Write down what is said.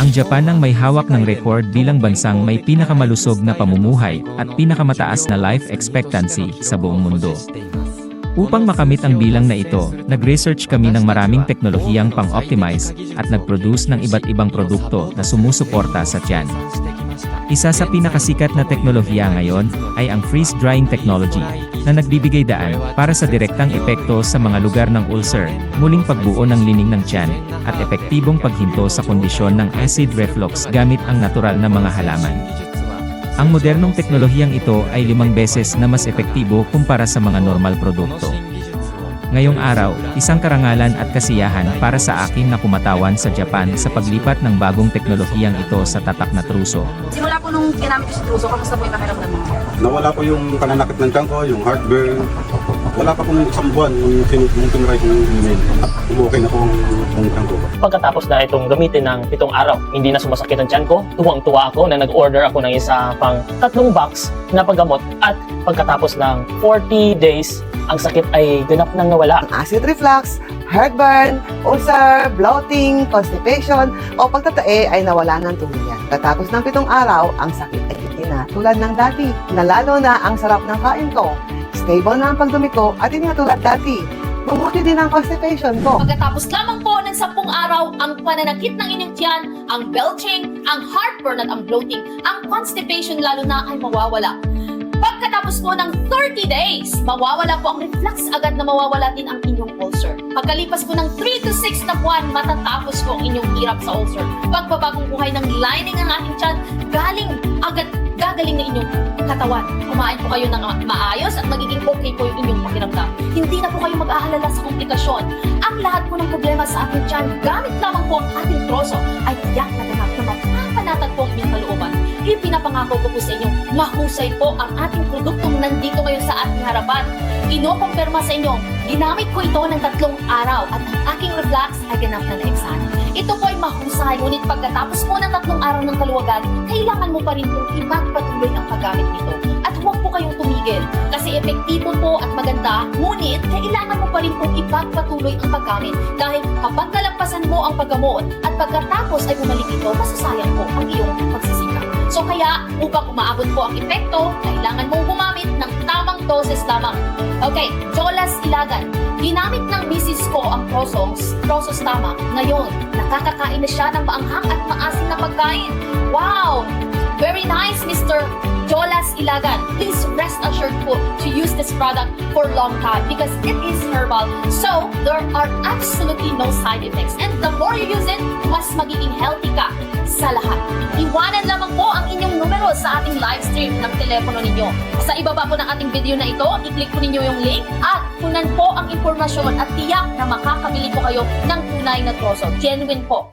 Ang Japan ang may hawak ng record bilang bansang may pinakamalusog na pamumuhay at pinakamataas na life expectancy sa buong mundo. Upang makamit ang bilang na ito, nag-research kami ng maraming teknolohiyang pang-optimize at nag-produce ng iba't ibang produkto na sumusuporta sa tiyan. Isa sa pinakasikat na teknolohiya ngayon ay ang freeze-drying technology na nagbibigay daan para sa direktang epekto sa mga lugar ng ulcer, muling pagbuo ng lining ng tiyan, at epektibong paghinto sa kondisyon ng acid reflux gamit ang natural na mga halaman. Ang modernong teknolohiyang ito ay 5 beses na mas epektibo kumpara sa mga normal produkto. Ngayong araw, isang karangalan at kasiyahan para sa akin na kumatawan sa Japan sa paglipat ng bagong teknolohiyang ito sa tatak na truso. Simula po nung ginamit ko si Truso, kamusta po yung pakiramdam mo? Nawala po yung pananakit ng tiyan ko, yung heartburn. Wala pa pong isang buwan yung tinry kong email. At umukay na po ang tiyan ko. Pagkatapos na itong gamitin ng 7 araw, hindi na sumasakit ang tiyan ko. Tuwang-tuwa ako na nag-order ako ng isa pang 3 box na paggamot. At pagkatapos ng 40 days, ang sakit ay ganap nang nawala. Acid reflux, heartburn, ulcer, bloating, constipation, o pagtatae ay nawala ng tuluyan. Katapos ng 7 araw, ang sakit ay hindi na tulad ng dati, na lalo na ang sarap ng kain ko. Stable na ang pagdumi ko at hindi na tulad dati. Mabuti din ang constipation ko. Pagkatapos lamang po ng 10 araw, ang pananakit ng inyong tiyan, ang belching, ang heartburn at ang bloating, ang constipation lalo na ay mawawala. Pagkatapos po ng 30 days, mawawala po ang reflux, agad na mawawala din ang inyong ulcer. Pagkalipas po ng 3 to 6 na buwan, matatapos po ang inyong hirap sa ulcer. Pagbabagong buhay ng lining ng ating tiyan, gagaling na inyong katawan. Kumain po kayo ng maayos at magiging okay po yung inyong pakiramdam. Hindi na po kayo mag-aalala sa komplikasyon. Ang lahat po ng problema sa ating tiyan, gamit lamang po ang ating troso, ay tiyak na ganap na mapapanatag po ang inyong kalooban. Ipinapangako ko po sa inyo, mahusay po ang ating produktong nandito ngayon sa ating harapan. Inokumpirma sa inyo, ginamit ko ito ng 3 araw at ang aking reflux ay ganap na naibsan. Ito po ay mahusay, ngunit pagkatapos po ng 3 araw ng kaluwagan, kailangan mo pa rin pong ipagpatuloy ang paggamit nito. At huwag po kayong tumigil, kasi epektibo po at maganda, ngunit kailangan mo pa rin pong ipagpatuloy ang paggamit. Dahil kapag nalampasan mo ang paggamot at pagkatapos ay bumalik ito, masasayang po ang iyong pagsisikap. So kaya, upang umaabot po ang epekto, kailangan mong gumamit ng tamang doses lamang. Okay, Jolas Ilagan. Ginamit ng misis ko ang Prosos Tama. Ngayon, nakakakain na siya ng maanghang at maasim na pagkain. Wow! Very nice, Mr. Jolas Ilagan. Please rest assured po to use this product for long time because it is herbal. So, there are absolutely no side effects. And the more you use it, mas magiging healthy ka sa lahat. Iwanan lamang po ang inyong numero sa ating live stream ng telepono ninyo. Sa ibaba po ng ating video na ito, i-click po ninyo yung link at kunan po ang impormasyon at tiyak na makakabili po kayo ng tunay na troso. Genuine po.